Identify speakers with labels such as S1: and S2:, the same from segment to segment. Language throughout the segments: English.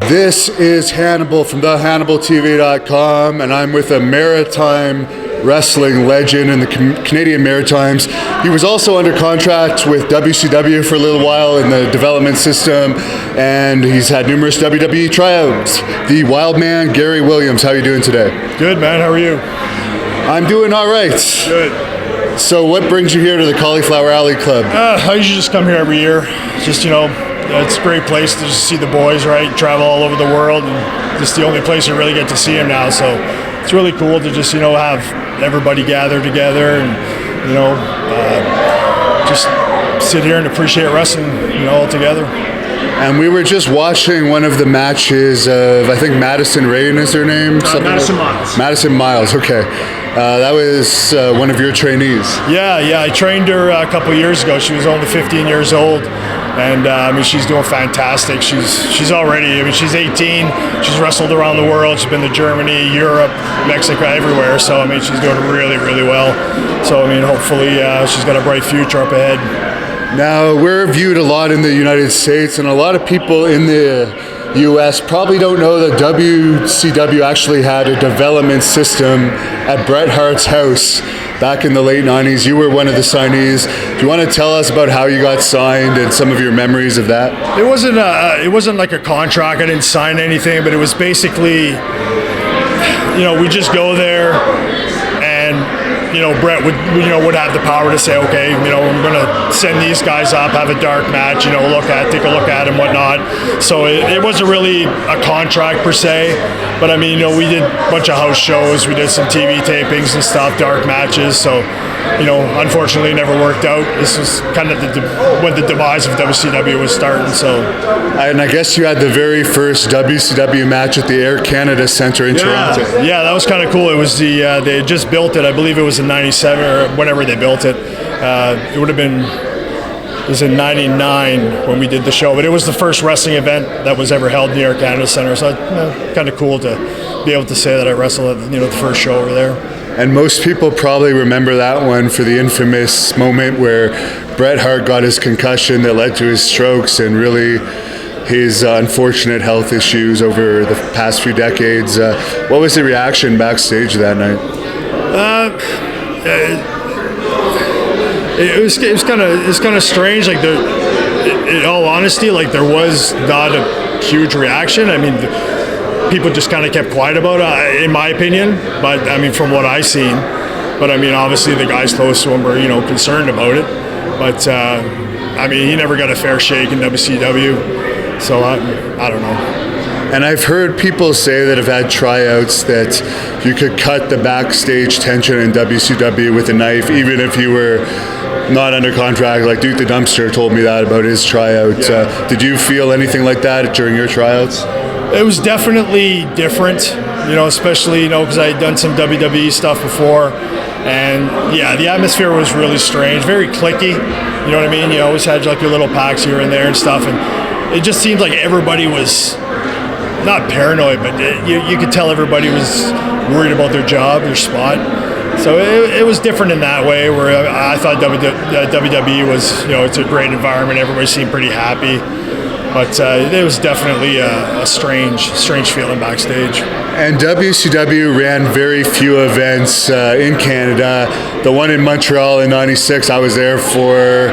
S1: This is Hannibal from thehannibaltv.com, and I'm with a Maritime wrestling legend in the Canadian Maritimes. He was also under contract with WCW for a little while in the development system, and he's had numerous WWE tryouts. The Wild Man, Gary Williams. How are you doing today?
S2: Good, man. How are you?
S1: I'm doing all right.
S2: Good.
S1: So what brings you here to the Cauliflower Alley Club?
S2: I usually just come here every year. Just, it's a great place to just see the boys, right? Travel all over the world, and just the only place you really get to see them now. So it's really cool to just, have everybody gather together and, just sit here and appreciate wrestling, all together.
S1: And we were just watching one of the matches of, I think Madison Rain is her name?
S2: Madison Miles.
S1: Madison Miles, okay. That was one of your trainees.
S2: Yeah, I trained her a couple years ago. She was only 15 years old, and she's doing fantastic. She's already, she's 18. She's wrestled around the world. She's been to Germany, Europe, Mexico, everywhere. So, she's doing really, really well. So, hopefully she's got a bright future up ahead.
S1: Now, we're viewed a lot in the United States, and a lot of people in the U.S. probably don't know that WCW actually had a development system at Bret Hart's house back in the late 90s. You were one of the signees. Do you want to tell us about how you got signed and some of your memories of that?
S2: It wasn't like a contract. I didn't sign anything, but it was basically, we just go there and Bret would have the power to say, okay, I'm going to send these guys up, have a dark match, take a look at and whatnot. So it wasn't really a contract per se, but we did a bunch of house shows, we did some TV tapings and stuff, dark matches. So, unfortunately, it never worked out. This was kind of when the demise of WCW was starting. So,
S1: and I guess you had the very first WCW match at the Air Canada Centre in Toronto.
S2: Yeah, that was kind of cool. It was they had just built it. I believe it was in '97 or whenever they built it. It would have been. It was in '99 when we did the show, but it was the first wrestling event that was ever held in the Air Canada Centre. So, kind of cool to be able to say that I wrestled at the first show over there.
S1: And most people probably remember that one for the infamous moment where Bret Hart got his concussion that led to his strokes and really his unfortunate health issues over the past few decades. What was the reaction backstage that night?
S2: It was kind of strange. Like in all honesty, like there was not a huge reaction. People just kind of kept quiet about it, in my opinion. But from what I seen, but obviously the guys close to him were concerned about it. But he never got a fair shake in WCW, so I don't know.
S1: And I've heard people say that have had tryouts that you could cut the backstage tension in WCW with a knife, even if you were not under contract. Like Duke the Dumpster told me that about his tryout.
S2: Yeah.
S1: Did you feel anything like that during your tryouts?
S2: It was definitely different, especially, because I had done some WWE stuff before. And yeah, the atmosphere was really strange, very cliquey. You know what I mean? You always had like your little packs here and there and stuff. And it just seemed like everybody was not paranoid, but you could tell everybody was worried about their job, their spot. So it was different in that way, where I thought WWE was, it's a great environment. Everybody seemed pretty happy. But it was definitely a strange feeling backstage.
S1: And WCW ran very few events in Canada. The one in Montreal in '96, I was there for.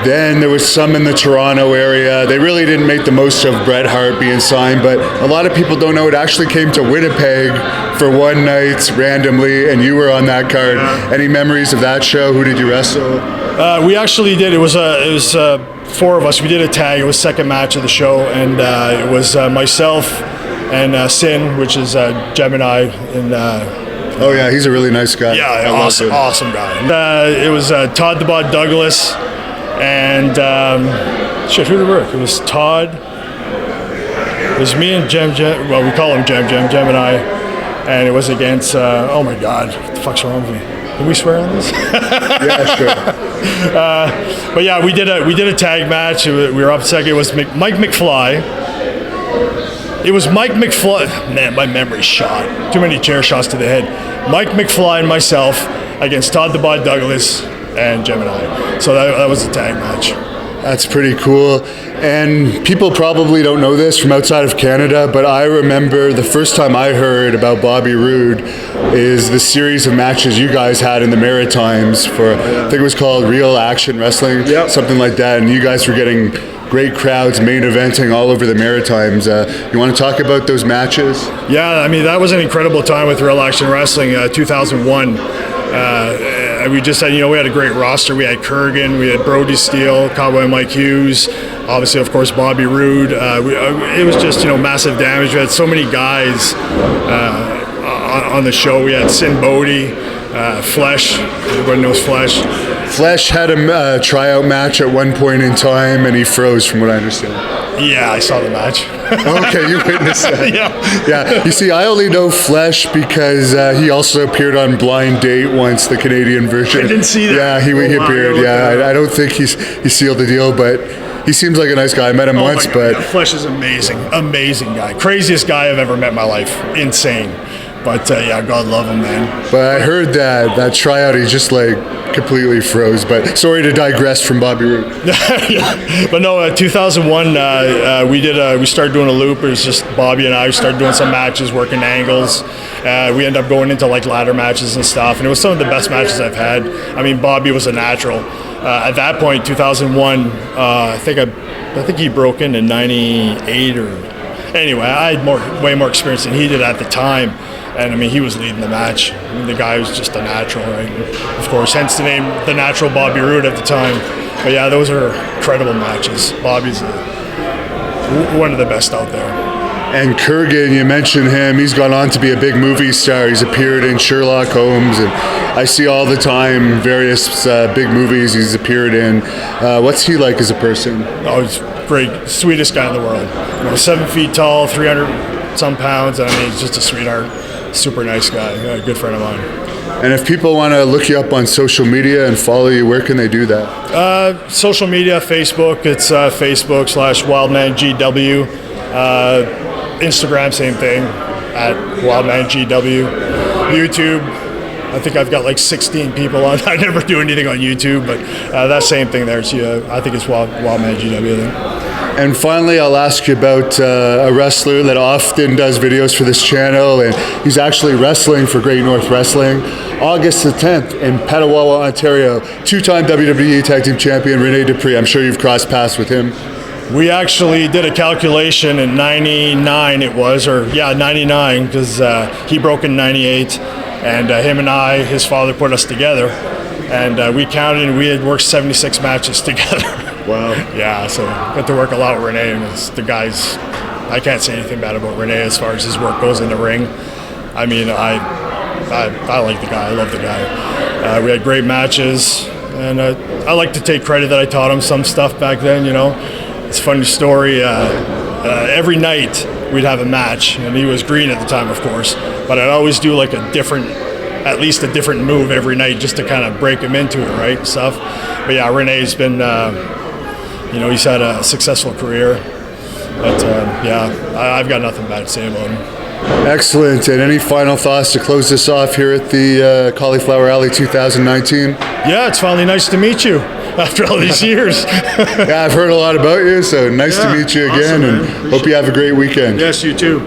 S1: Then there was some in the Toronto area. They really didn't make the most of Bret Hart being signed, but a lot of people don't know it actually came to Winnipeg for one night randomly, and you were on that card. Yeah. Any memories of that show? Who did you wrestle?
S2: We actually did. It was four of us. We did a tag. It was second match of the show, and it was myself and Sin, which is Gemini. And
S1: oh yeah, he's a really nice guy.
S2: Yeah, awesome guy. It was Todd the Bod Douglas, and who did it work? It was Todd. It was me and Gem. Well, we call him Gemini, and it was against. Oh my God, what the fuck's wrong with me? Can we swear on this?
S1: Yeah, sure.
S2: But yeah, we did a tag match. We were up second. It was Mike McFly. It was Mike McFly. Man, my memory's shot. Too many chair shots to the head. Mike McFly and myself against Todd the Bod Douglas and Gemini. So that was a tag match.
S1: That's pretty cool. And people probably don't know this from outside of Canada, but I remember the first time I heard about Bobby Roode is the series of matches you guys had in the Maritimes for, I think it was called Real Action Wrestling, something like that. And you guys were getting great crowds, main eventing all over the Maritimes. You want to talk about those matches?
S2: Yeah, I mean, that was an incredible time with Real Action Wrestling, 2001. We just had, we had a great roster. We had Kurgan, we had Brody Steele, Cowboy Mike Hughes, obviously, of course, Bobby Roode. It was just, massive damage. We had so many guys on the show. We had Sin Bodie, Flesh. Everybody knows Flesh.
S1: Flesh had a tryout match at one point in time, and he froze, from what I understand.
S2: Yeah, I saw the match.
S1: Okay, you witnessed that.
S2: Yeah.
S1: You see, I only know Flesh because he also appeared on Blind Date once, the Canadian version.
S2: I didn't see that.
S1: Yeah, he appeared. Yeah, I don't think he sealed the deal, but he seems like a nice guy. I met him once, but
S2: Flesh is amazing guy. Craziest guy I've ever met in my life. Insane. But God love him, man.
S1: But I heard that tryout, he just completely froze. But sorry to digress from Bobby Roode.
S2: But no, 2001, we started doing a loop. It was just Bobby and I started doing some matches, working angles. We ended up going into ladder matches and stuff, and it was some of the best matches I've had. I mean, Bobby was a natural. At that point, 2001, I think he broke in 98 or anyway. I had way more experience than he did at the time. And I mean, he was leading the match. I mean, the guy was just a natural, right? Of course, hence the name, the Natural Bobby Roode at the time. But yeah, those are incredible matches. Bobby's one of the best out there.
S1: And Kurgan, you mentioned him. He's gone on to be a big movie star. He's appeared in Sherlock Holmes, and I see all the time various big movies he's appeared in. What's he like as a person?
S2: Oh, he's great, sweetest guy in the world. 7 feet tall, 300 some pounds. I mean, he's just a sweetheart. Super nice guy, a good friend of mine.
S1: And if people want to look you up on social media and follow you, where can they do that?
S2: Social media, Facebook. It's Facebook/WildmanGW. Instagram, same thing, at WildmanGW. YouTube, I think I've got 16 people on. I never do anything on YouTube, but that same thing there. So, I think it's WildmanGW then.
S1: And finally, I'll ask you about a wrestler that often does videos for this channel, and he's actually wrestling for Great North Wrestling. August the 10th in Petawawa, Ontario, two-time WWE Tag Team Champion Rene Dupree. I'm sure you've crossed paths with him.
S2: We actually did a calculation in 99 it was, 99, because he broke in 98, and him and I, his father, put us together, and we counted and we had worked 76 matches together.
S1: Wow.
S2: Yeah, so got to work a lot with Rene, and the guys, I can't say anything bad about Rene as far as his work goes in the ring. I mean, I like the guy, I love the guy. We had great matches, and I like to take credit that I taught him some stuff back then, It's a funny story. Every night we'd have a match, and he was green at the time, of course, but I'd always do at least a different move every night just to kind of break him into it, right, and stuff. But yeah, Rene's been, he's had a successful career. But I've got nothing bad to say about him.
S1: Excellent. And any final thoughts to close this off here at the Cauliflower Alley 2019?
S2: Yeah, it's finally nice to meet you after all these years.
S1: Yeah, I've heard a lot about you, so nice to meet you again, awesome, and hope you have a great weekend.
S2: Yes, you too.